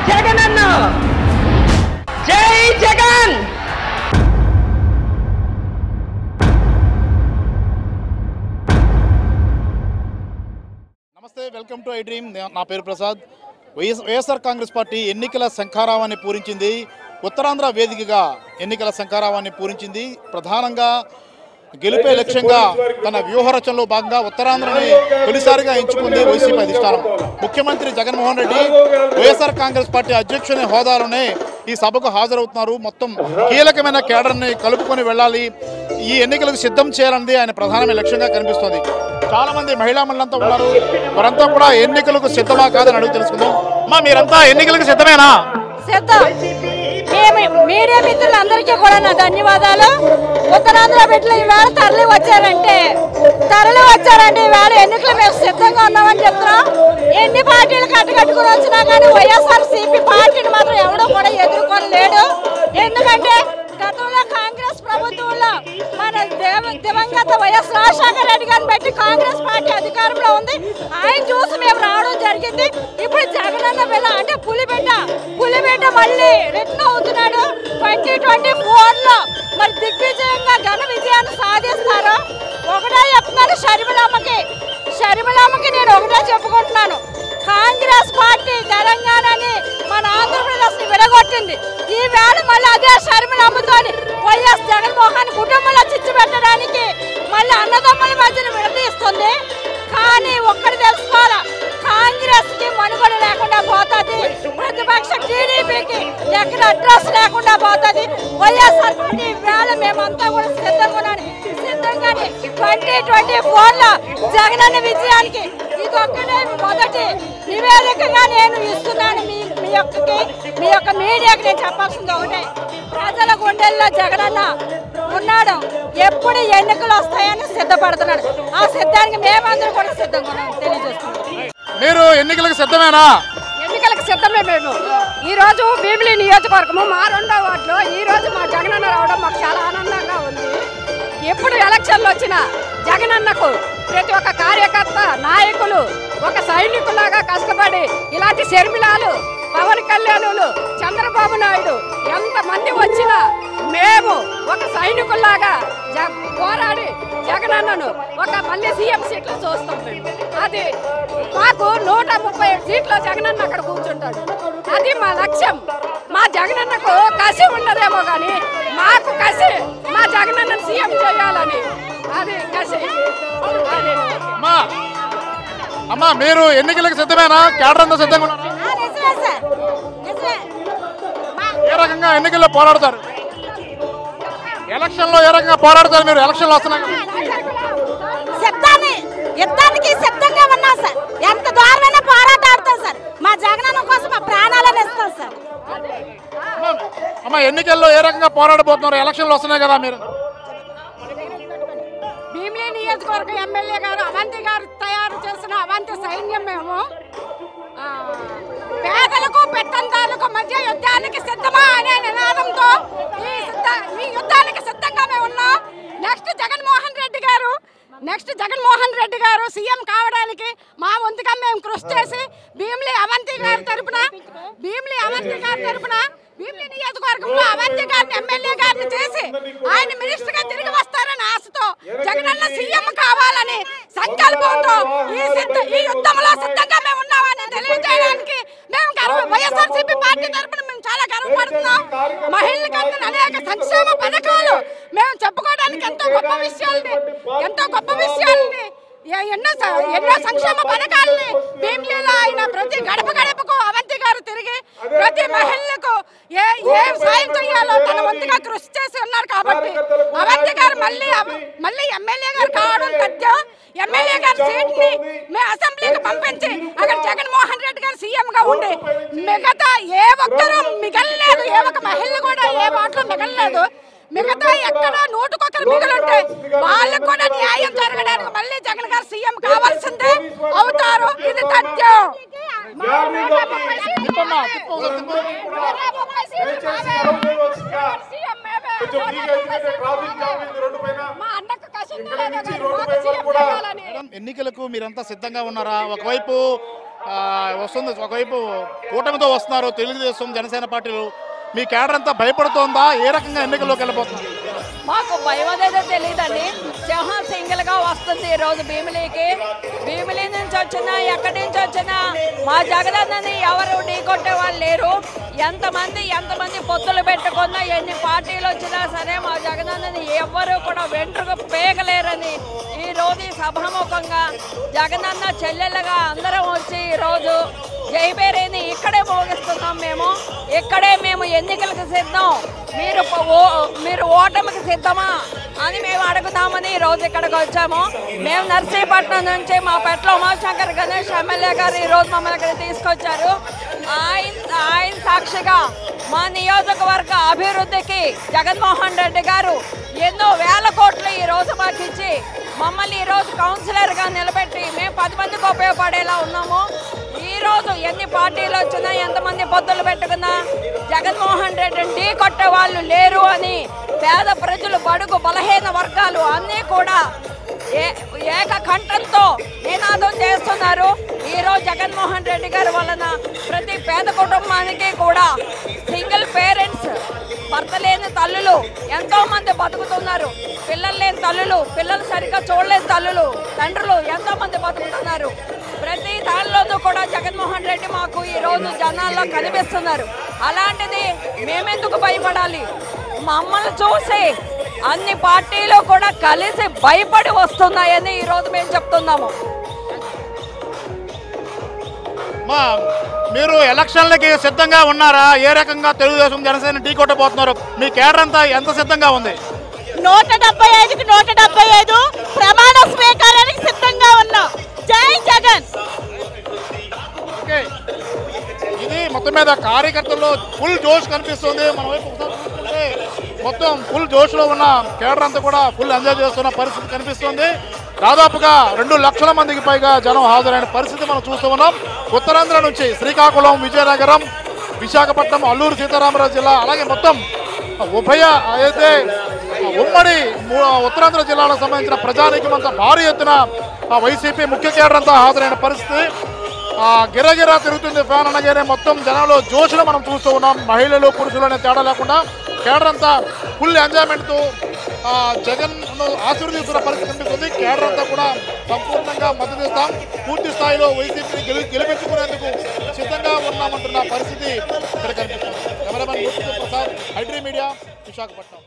జగనన్న జై జగన్ నమస్తే welcome to I dream నా పేరు ప్రసాద్ వైఎస్ఆర్ కాంగ్రెస్ పార్టీ ఎన్నికల శంఖారావాన్ని పూరించింది ఉత్తరాంధ్ర వేదికగా ఎన్నికల శంఖారావాన్ని పూరించింది ప్రధానంగా గెలుపే లక్ష్యంగా తన వ్యూహరచనలో భాగంగా ఉత్తరాంధ్రని తొలిసారిగా ఎంచుకుంది వైసీపీ అధిష్టానం ముఖ్యమంత్రి జగన్మోహన్ రెడ్డి వైఎస్ఆర్ కాంగ్రెస్ పార్టీ అధ్యక్షుని హోదాలోనే ఈ సభకు హాజరవుతున్నారు మొత్తం కీలకమైన కేడర్ని కలుపుకొని వెళ్ళాలి ఈ ఎన్నికలకు సిద్ధం చేయాలన్నది ఆయన ప్రధానమైన లక్ష్యంగా కనిపిస్తోంది చాలా మంది మహిళా మండలంతా ఉన్నారు వారంతా కూడా ఎన్నికలకు సిద్ధమా కాదని అడుగు తెలుసుకుందాం అమ్మా మీరంతా ఎన్నికలకు సిద్ధమేనా మీడియా మిత్రులందరికీ కూడా నా ధన్యవాదాలు ఉత్తరాంధ్ర బిడ్డలు ఈవేళ తరలి వచ్చారంటే ఈవేళ ఎన్నికలు మేము సిద్ధంగా ఉన్నామని చెప్తున్నాం ఎన్ని పార్టీలు కట్టుకుని వచ్చినా కానీ వైఎస్ఆర్సీపీ పార్టీని మాత్రం ఎవడో కూడా ఎదుర్కొనలేడు ఎందుకంటే గతంలో కాంగ్రెస్ ప్రభుత్వంలో మన దివంగత వైఎస్ రాజశేఖర రెడ్డి గారిని బట్టి కాంగ్రెస్ పార్టీ అధికారంలో ఉంది ఆయన చూసి మేము రావడం జరిగింది ఇప్పుడు జగనన్న బిడ్డ అంటే పులిబిడ్డ మళ్ళీ రిటర్న్ అవుతున్నాడు 2024లో మరి దిగ్విజయంగా ఘన విజయాన్ని సాధిస్తారు ఒకటే చెప్తున్నాను షర్మిలమ్మకి నేను ఒకటే చెప్పుకుంటున్నాను కాంగ్రెస్ పార్టీ తెలంగాణని మన ఆంధ్రప్రదేశ్ ని విడగొట్టింది ఈ వేళ మళ్ళీ అదే షర్మిలమ్మతో వైఎస్ జగన్మోహన్ కుటుంబంలో చిచ్చు పెట్టడానికి మళ్ళీ అన్నదమ్ముల మధ్యన విడదీస్తుంది కానీ ఒక్కటి తెలుసుకోవాలా కాంగ్రెస్ కి మనుగడ లేకుండా పోతుంది ప్రతిపక్ష టీడీపీకి ఎక్కడ అడ్రస్ లేకుండా పోతుంది వైఎస్ఆర్ పార్టీ వేళ మేమంతా కూడా సిద్ధంగానే 2024లో జగనన్న విజయానికి ఇదొక్కనే మొదటి నివేదికగా నేను ఇస్తున్నాను మీ యొక్క మీడియాకి నేను చెప్పాల్సింది ఒకటే ప్రజల గుండెల్లో జగనన్న ఉన్నాడు ఎప్పుడు ఎన్నికలు వస్తాయని సిద్ధపడుతున్నాడు ఆ సిద్ధానికి మేమందరం కూడా సిద్ధంగా ఉన్నాం తెలియజేస్తున్నాం మీరు ఎన్నికలకు సిద్ధమేనా ఎన్నికలకు సిద్ధమే మేము ఈ రోజు భీమిలి నియోజకవర్గము మా 2వ వార్డులో ఈ రోజు మా జగనన్న రావడం మాకు చాలా ఆనందంగా ఉంది ఎప్పుడు ఎలక్షన్లు వచ్చినా జగనన్నకు ప్రతి ఒక్క కార్యకర్త నాయకులు ఒక సైనికులాగా కష్టపడి ఇలాంటి షర్మిలాలు పవన్ కళ్యాణులు చంద్రబాబు నాయుడు ఎంతమంది వచ్చినా మేము ఒక సైనికుల్లాగా పోరాడి జగనన్నను ఒక మళ్ళీ సీఎం సీట్లు చూస్తాం మేము అది మాకు 137 సీట్లు జగనన్న అక్కడ కూర్చుంటాడు అది మా లక్ష్యం మా జగనన్నకు కసి ఉండదేమో కానీ మాకు కసి మా జగనన్నను సీఎం చేయాలని అది కసి అమ్మా మీరు ఎన్నికలకు సిద్ధమేనా కేడర్ అంతా సిద్ధంగా ఉన్నారా ఏ రకంగా ఎన్నికల్లో పోరాడతారు ఎలక్షన్ లో ఏ రకంగా పోరాడతారు మీరు ఎలక్షన్లు వస్తున్నాయి యుద్ధానికి సిద్ధంగా ఉన్నాం సార్ ఎంత దారుణమైన పోరాటం ఆడతాం సార్ మా జగనన్న కోసం మా ప్రాణాలను ఇస్తాం సార్ అమ్మా ఎన్నికల్లో ఏ రకంగా పోరాడబోతున్నారు ఎలక్షన్లు వస్తున్నాయి కదా మీరు భీమిలి నియోజకవర్గ ఎమ్మెల్యే గారు అవంతి గారు తయారు చేసిన అవంతి సైన్యం మేము పేదలకు పెత్తందారులకు మధ్య యుద్ధానికి సిద్ధమా అనే నినాదంతో ఈ యుద్ధానికి సిద్ధంగా మేము ఉన్నాం నెక్స్ట్ జగన్మోహన్ రెడ్డి గారు సీఎం కావడానికి మా వంతుగా మేము కృషి చేసి భీమిలి అవంతి గారి తరపున భీమిలి నియోజకవర్గంలో అవంతి గారిని ఎమ్మెల్యే గారిని చేసి ఆయన మినిస్టర్ గా తిరిగి వస్తారని ఆశతో జగనన్న సీఎం కావాలని సంకల్పంతో ఈ యుద్ధంలో సిద్ధంగా మేము ఉన్నామని తెలియజేయడానికి మేము వైఎస్ఆర్సీపీ పార్టీ తరపున మేము చాలా గర్వపడుతున్నాం మహిళలకు అందిన అనేక సంక్షేమ పథకాలు మేము చెప్పుకోవడానికి ఎంతో గొప్ప విషయాలని ఎన్నో సంక్షేమ పథకాలని భీమిలిలో ఆయన ప్రతి గడపకు అవంతి గారు తిరిగి ప్రతి మహిళలకు ఏ సాయం చేయాలో తన వంతుగా కృషి చేసి ఉన్నారు కాబట్టి అవంతి గారు మళ్ళీ ఎమ్మెల్యే గారు కావడం తథ్యం ఎమ్మెల్యే గారి సీట్ ని మేము అసెంబ్లీకి పంపించి అక్కడ జగన్మోహన్ రెడ్డి గారు సీఎం గా ఉండి మిగతా ఏ ఒక్కరూ మిగలలేదు ఏ ఒక్క మహిళ కూడా ఏ వాటిలో మిగలలేదు మిగతా ఎక్కడ నోటుకొకరు మిగులుంటే వాళ్ళకు కూడా న్యాయం జరగడానికి మళ్ళీ జగన్ గారు సీఎం కావాల్సిందే అవుతారు ఇది తథ్యం ఎన్నికలకు మీరంతా సిద్ధంగా ఉన్నారా ఒకవైపు వస్తుంది. ఒకవైపు కూటమితో వస్తున్నారు తెలుగుదేశం జనసేన పార్టీలు. మీ కేడర్ అంతా భయపడుతోందా? ఏ రకంగా ఎన్నికల్లోకి వెళ్ళిపోతున్నారు? మాకు భయం అనేది తెలియదండి. సింహం సింగిల్గా వస్తుంది ఈరోజు భీమిలీకి. భీమిలీ నుంచి వచ్చినా ఎక్కడి నుంచి వచ్చినా మా జగనన్నని ఎవరు ఢీకొట్టే వాళ్ళు లేరు. ఎంతమంది పొత్తులు పెట్టుకున్నా ఎన్ని పార్టీలు వచ్చినా సరే మా జగనన్నని ఎవ్వరూ కూడా వెంట్రుకు పేగలేరని ఈరోజు సభాముఖంగా జగనన్న చెల్లెళ్ళగా అందరం వచ్చి ఈరోజు జైబేరీని ఇక్కడే మోగిస్తున్నాం. మేము ఎన్నికలకు సిద్ధం, మీరు ఓటమికి సిద్ధమా అని మేము అడుగుతామని ఈరోజు ఇక్కడికి వచ్చాము. మేము నర్సీపట్నం నుంచి మా పెట్ల ఉమాశంకర్ గణేష్ ఎమ్మెల్యే గారు ఈరోజు మమ్మల్ని ఇక్కడ తీసుకొచ్చారు. ఆయన సాక్షిగా మా నియోజకవర్గ అభివృద్ధికి జగన్మోహన్ రెడ్డి గారు ఎన్నో వేల కోట్లు ఈరోజు మాకు ఇచ్చి మమ్మల్ని ఈరోజు కౌన్సిలర్గా నిలబెట్టి మేము 10 మందికి ఉపయోగపడేలా ఉన్నాము. ఈరోజు ఎన్ని పార్టీలు వచ్చినా ఎంతమంది పొత్తులు పెట్టుకున్నా జగన్మోహన్ రెడ్డిని ఢీ కొట్టే వాళ్ళు లేరు అని పేద ప్రజలు, బడుగు బలహీన వర్గాలు అన్నీ కూడా ఏకకంఠంతో నినాదం చేస్తున్నారు. ఈరోజు జగన్మోహన్ రెడ్డి గారి వలన ప్రతి పేద కుటుంబానికి కూడా సింగిల్ పేరెంట్స్, భర్త లేని తల్లులు ఎంతో మంది బతుకుతున్నారు. పిల్లలు లేని తల్లులు, పిల్లలు సరిగ్గా చూడలేని తల్లులు, తండ్రులు ఎంతో మంది బతుకుతున్నారు. ప్రతి దానిలోనూ కూడా జగన్మోహన్ రెడ్డి మాకు ఈరోజు జనాల్లో కనిపిస్తున్నారు. అలాంటిది మేమెందుకు భయపడాలి? మమ్మల్ని చూసి అన్ని పార్టీలు కూడా కలిసి భయపడి వస్తున్నాయని ఈరోజు మేము చెప్తున్నాము. మీరు ఎలక్షన్లకి సిద్ధంగా ఉన్నారా? ఏ రకంగా తెలుగుదేశం జనసేన ఢీ కొట్టబోతున్నారు? మీ కేడర్ అంతా ఎంత సిద్ధంగా ఉంది? 175కి 175 ప్రమాణ స్వీకారానికి సిద్ధంగా ఉన్నాం. జై జగన్. ఓకే, ఇది మొత్తం మీద కార్యకర్తల్లో ఫుల్ జోష్ కనిపిస్తుంది. మన వైపు చూసుకుంటే మొత్తం ఫుల్ జోష్లో ఉన్న కేడర్ అంతా కూడా ఫుల్ ఎంజాయ్ చేస్తున్న పరిస్థితి కనిపిస్తుంది. దాదాపుగా 2 లక్షల మందికి పైగా జనం హాజరైన పరిస్థితి మనం చూస్తూ ఉన్నాం. ఉత్తరాంధ్ర నుంచి శ్రీకాకుళం, విజయనగరం, విశాఖపట్నం, అల్లూరు సీతారామరాజు జిల్లా, అలాగే మొత్తం అయితే ఉమ్మడి ఉత్తరాంధ్ర జిల్లాలకు సంబంధించిన ప్రజానీకం అంతా భారీ ఎత్తున వైసీపీ ముఖ్య కేడర్ అంతా హాజరైన పరిస్థితి. గిరగిరా తిరుగుతుంది ఫ్యాన్ అనగానే మొత్తం జనాలు జోష్ను మనం చూస్తూ ఉన్నాం. మహిళలు, పురుషులు అనే తేడా లేకుండా కేడర్ అంతా ఫుల్ ఎంజాయ్మెంట్తో జగన్ను ఆశీర్వదిస్తున్న పరిస్థితి కనిపిస్తుంది. కేడర్ అంతా కూడా సంపూర్ణంగా మద్దతు ఇస్తాం, పూర్తి స్థాయిలో వైసీపీని గెలిపించుకునేందుకు సిద్ధంగా ఉన్నామంటున్న పరిస్థితి ఇక్కడ కనిపిస్తుంది. Cameraman Prasad, ఐడ్రీ media, Visakhapatnam.